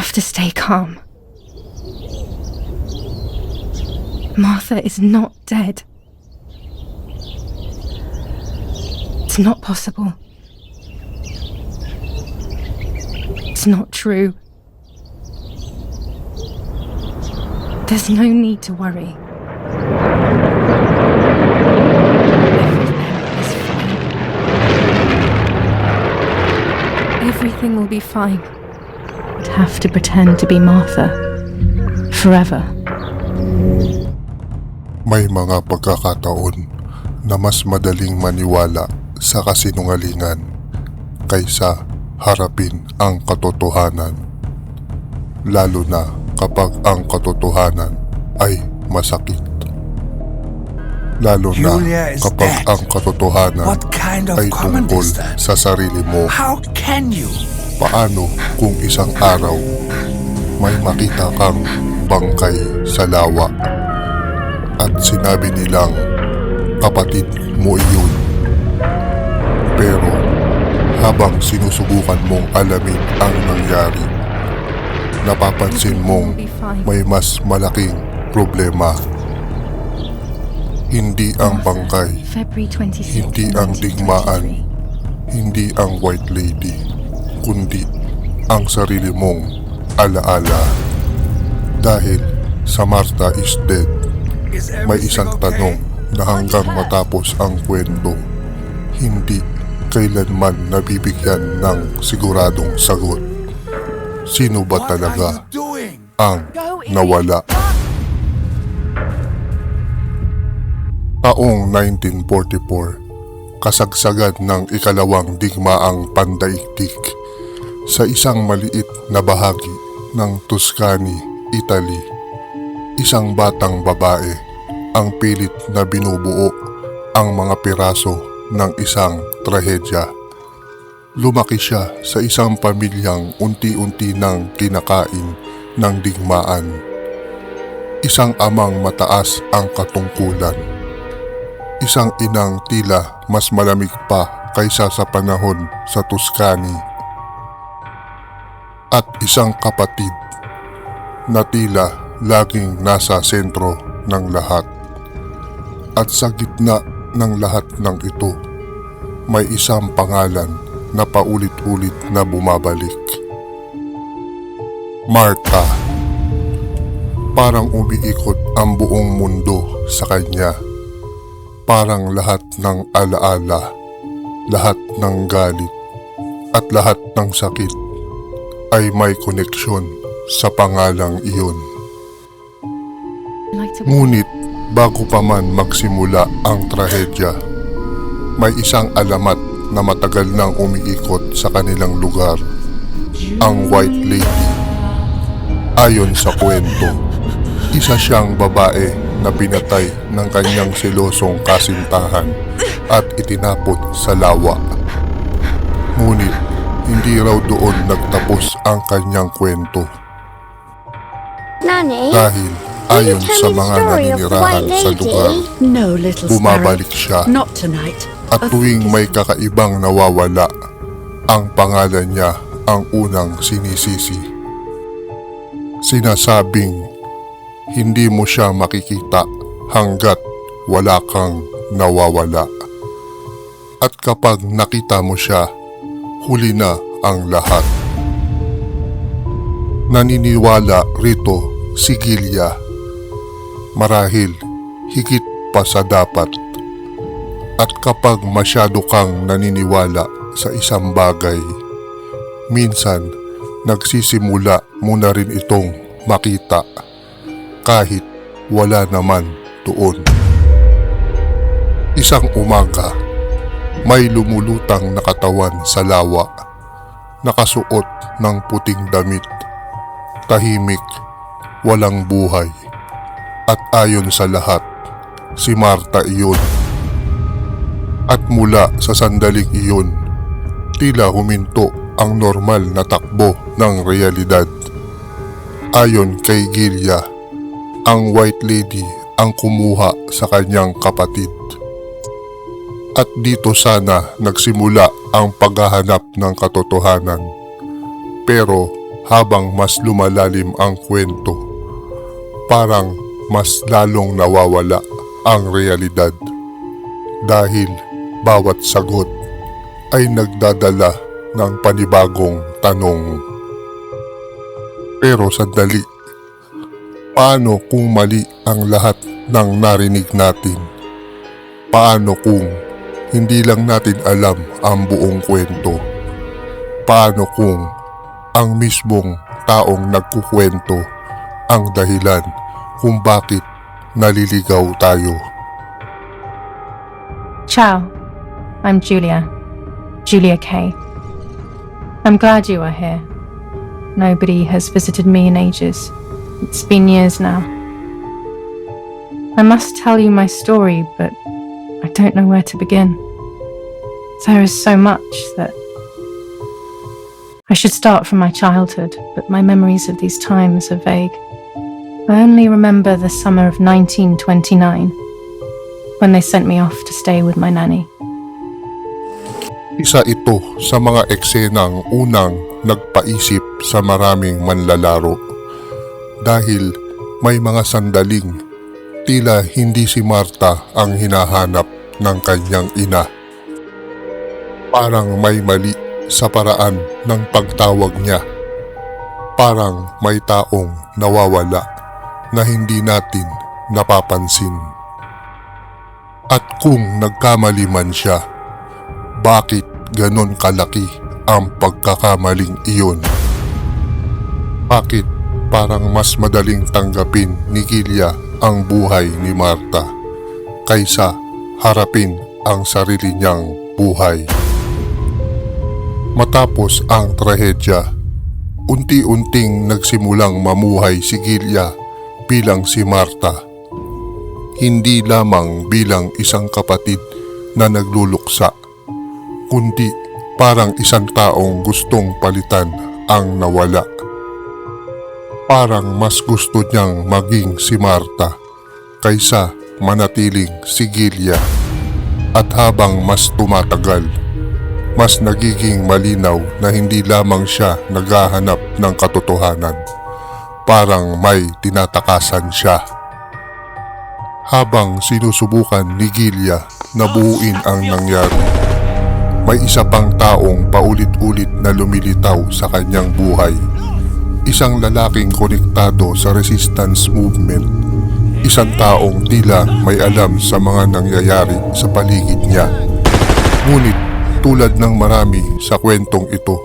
have to stay calm. Martha is not dead. It's not possible. It's not true. There's no need to worry. Everything will be fine. I'd have to pretend to be Martha forever. May mga pagkakataon na mas madaling maniwala sa kasinungalingan kaysa harapin ang katotohanan. Lalo na kapag ang katotohanan ay masakit. Lalo na Julia is kapag dead. ang katotohanan What kind of ay comment tungkol is that? sa sarili mo. How can you? Paano kung isang araw may makita kang bangkay sa lawa at sinabi nilang kapatid mo iyon? Pero habang sinusubukan mong alamin ang nangyari, napapansin mong may mas malaking problema. Hindi ang bangkay, February 26, hindi ang digmaan, hindi ang White Lady, kundi ang sarili mong alaala. Dahil sa Martha is Dead, Is may everything isang okay? tanong na hanggang matapos ang kwento, hindi kailanman nabibigyan ng siguradong sagot. Sino ba What are talaga you doing? ang nawala? Taong 1944, kasagsagan ng ikalawang digmaang pandaigdig sa isang maliit na bahagi ng Tuscany, Italy. Isang batang babae ang pilit na binubuo ang mga piraso ng isang trahedya. Lumaki siya sa isang pamilyang unti-unti nang kinakain ng digmaan. Isang amang mataas ang katungkulan. Isang inang tila mas malamig pa kaysa sa panahon sa Tuscany. At isang kapatid na tila laging nasa sentro ng lahat. At sa gitna ng lahat ng ito, may isang pangalan na paulit-ulit na bumabalik. Martha. Parang umiikot ang buong mundo sa kanya. Parang lahat ng alaala, lahat ng galit, at lahat ng sakit ay may koneksyon sa pangalang iyon. Ngunit bago pa man magsimula ang trahedya, may isang alamat na matagal nang umiikot sa kanilang lugar, ang White Lady. Ayon sa kwento, isa siyang babae na pinatay ng kanyang selosong kasintahan at itinapon sa lawa. Ngunit hindi raw doon nagtapos ang kanyang kwento. Nanny, Dahil ayon sa mga naninirahan sa lugar, No, little bumabalik siya sparrow. Not tonight. at tuwing may kakaibang nawawala, ang pangalan niya ang unang sinisisi. Sinasabing hindi mo siya makikita hanggat wala kang nawawala. At kapag nakita mo siya, huli na ang lahat. Naniniwala rito si Gilia. Marahil higit pa sa dapat. At kapag masyado kang naniniwala sa isang bagay, minsan nagsisimula mo na rin itong makita kahit wala naman doon. Isang umaga, may lumulutang na katawan sa lawa, nakasuot ng puting damit, tahimik, walang buhay, at ayon sa lahat, si Martha iyon. At mula sa sandaling iyon, tila huminto ang normal na takbo ng realidad. Ayon kay Gilia, ang White Lady ang kumuha sa kanyang kapatid. At dito sana nagsimula ang paghahanap ng katotohanan. Pero habang mas lumalalim ang kwento, parang mas lalong nawawala ang realidad dahil bawat sagot ay nagdadala ng panibagong tanong. Pero sandali, paano kung mali ang lahat ng narinig natin? Paano kung hindi lang natin alam ang buong kwento? Paano kung ang mismong taong nagkukwento ang dahilan kung bakit naliligaw tayo? Ciao, I'm Julia Kay. I'm glad you are here. Nobody has visited me in ages. It's been years now. I must tell you my story, but I don't know where to begin. There is so much that I should start from my childhood, but my memories of these times are vague. I only remember the summer of 1929, when they sent me off to stay with my nanny. Isa ito sa mga eksenang unang nagpaisip sa maraming manlalaro dahil may mga sandaling tila hindi si Marta ang hinahanap ng kanyang ina. Parang may mali sa paraan ng pagtawag niya. Parang may taong nawawala na hindi natin napapansin. At kung nagkamali man siya, bakit ganon kalaki ang pagkakamaling iyon? Bakit parang mas madaling tanggapin ni Gilia ang buhay ni Marta kaysa harapin ang sarili niyang buhay? Matapos ang trahedya, unti-unting nagsimulang mamuhay si Gilia bilang si Marta. Hindi lamang bilang isang kapatid na nagluluksa, kundi parang isang taong gustong palitan ang nawala. Parang mas gusto niyang maging si Marta kaysa manatiling si Gilia. At habang mas tumatagal, mas nagiging malinaw na hindi lamang siya naghahanap ng katotohanan. Parang may tinatakasan siya. Habang sinusubukan ni Gilia na buuin ang nangyari, may isa pang taong paulit-ulit na lumilitaw sa kanyang buhay. Isang lalaking konektado sa resistance movement. Isang taong tila may alam sa mga nangyayari sa paligid niya. Ngunit tulad ng marami sa kwentong ito,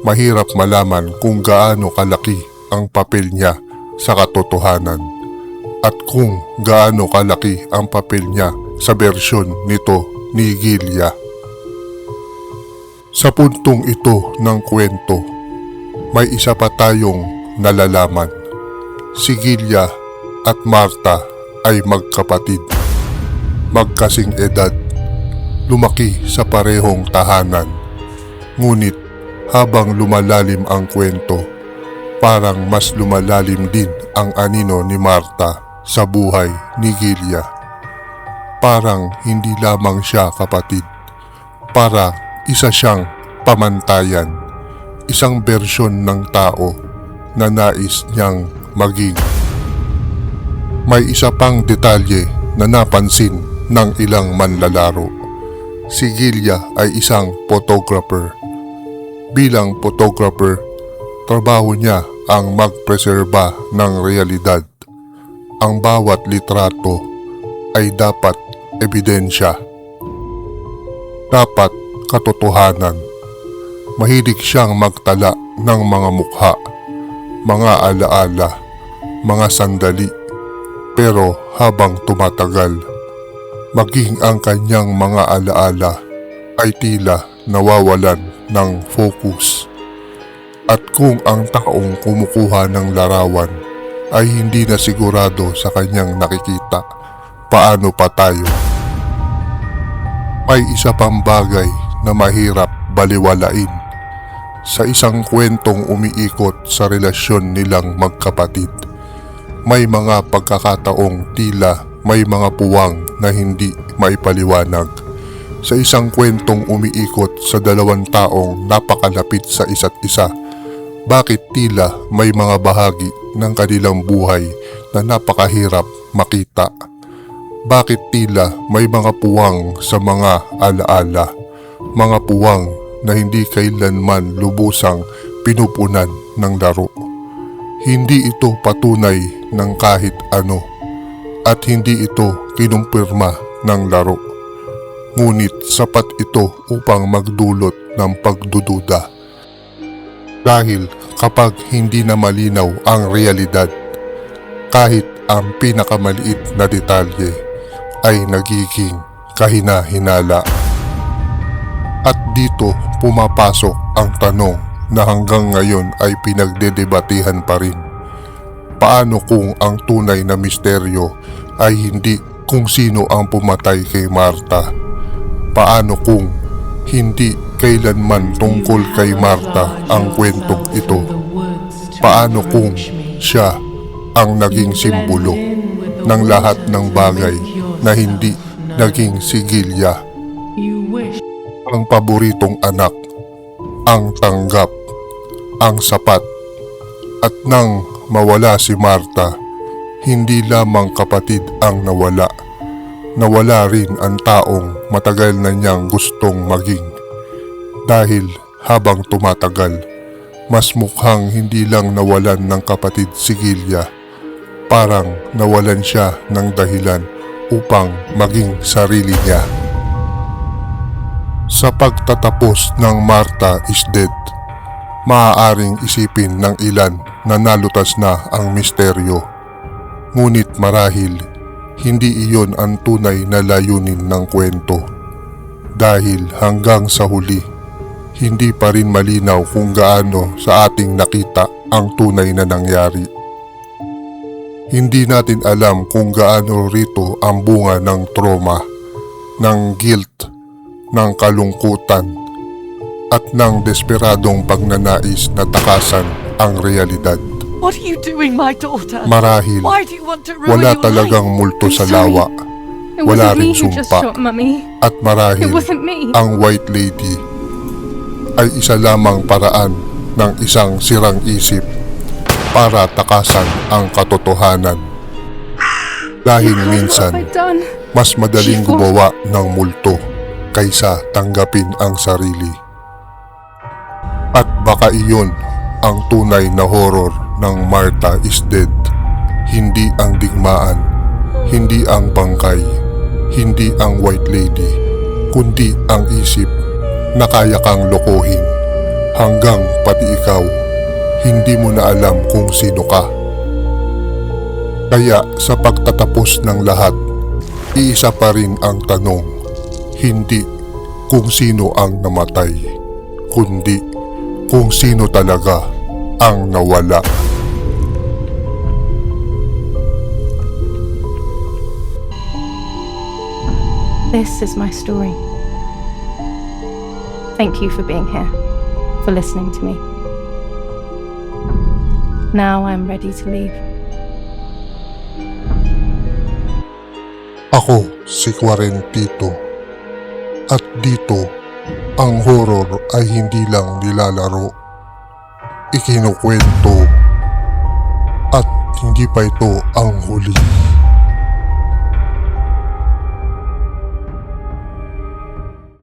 mahirap malaman kung gaano kalaki ang papel niya sa katotohanan at kung gaano kalaki ang papel niya sa bersyon nito ni Gilia. Sa puntong ito ng kwento, may isa pa tayong nalalaman. Si Gilia at Marta ay magkapatid, magkasing edad, lumaki sa parehong tahanan. Ngunit habang lumalalim ang kwento, parang mas lumalalim din ang anino ni Marta sa buhay ni Gilia. Parang hindi lamang siya kapatid, para isa siyang pamantayan, isang bersyon ng tao na nais niyang maging. May isa pang detalye na napansin ng ilang manlalaro. Si Gilia ay isang photographer. Bilang photographer, trabaho niya ang magpreserba ng realidad. Ang bawat litrato ay dapat ebidensya. Dapat katotohanan. Mahilig siyang magtala ng mga mukha, mga alaala, mga sandali. Pero habang tumatagal, maging ang kanyang mga alaala ay tila nawawalan ng focus. At kung ang taong kumukuha ng larawan ay hindi na sigurado sa kanyang nakikita, paano pa tayo? May isa pang bagay na mahirap baliwalain sa isang kwentong umiikot sa relasyon nilang magkapatid. May mga pagkakataong tila may mga puwang na hindi maipaliwanag. Sa isang kwentong umiikot sa dalawang taong napakalapit sa isa't isa, Bakit tila may mga bahagi ng kanilang buhay na napakahirap makita? Bakit tila may mga puwang sa mga alaala? Mga puwang na hindi kailanman lubusang pinupunan ng laro. Hindi ito patunay ng kahit ano at hindi ito kinumpirma ng laro. Ngunit sapat ito upang magdulot ng pagdududa. Dahil kapag hindi na malinaw ang realidad, kahit ang pinakamaliit na detalye ay nagiging kahina-hinala. At dito pumapasok ang tanong na hanggang ngayon ay pinagdedebatihan pa rin. Paano kung ang tunay na misteryo ay hindi kung sino ang pumatay kay Marta? Paano kung hindi kailanman tungkol kay Marta ang kwentong ito? Paano kung siya ang naging simbolo ng lahat ng bagay na hindi naging sigilya? Ang paboritong anak, ang tanggap, ang sapat, at nang mawala si Marta, hindi lamang kapatid ang nawala. Nawala rin ang taong matagal na niyang gustong maging. Dahil habang tumatagal, mas mukhang hindi lang nawalan ng kapatid si Gilya, parang nawalan siya ng dahilan upang maging sarili niya. Sa pagtatapos ng Marta is Dead, maaaring isipin ng ilan na nalutas na ang misteryo. Ngunit marahil, hindi iyon ang tunay na layunin ng kwento. Dahil hanggang sa huli, hindi pa rin malinaw kung gaano sa ating nakita ang tunay na nangyari. Hindi natin alam kung gaano rito ang bunga ng trauma, ng guilt, ng kalungkutan, at ng desperadong pagnanais na takasan ang realidad. What are you doing, my daughter? Marahil, Why do you want to ruin wala your talagang life? multo I'm sa sorry. lawa, It wala wasn't rin me who just sumpa, shot Mummy. at marahil It wasn't me. ang White Lady ay isa lamang paraan ng isang sirang isip para takasan ang katotohanan. Dahil What have minsan, I done? mas madaling gumawa ng multo kaysa tanggapin ang sarili. At baka iyon ang tunay na horror ng Marta is Dead. Hindi ang digmaan, hindi ang bangkay, hindi ang White Lady, kundi ang isip na kaya kang lokohin hanggang pati ikaw hindi mo na alam kung sino ka. Kaya sa pagtatapos ng lahat, iisa pa rin ang tanong, hindi kung sino ang namatay, kundi kung sino talaga ang nawala. This is my story. Thank you for being here, for listening to me. Now I'm ready to leave. Ako si Quarentito. At dito, ang horror ay hindi lang nilalaro. Ikinukwento. At hindi pa ito ang huli.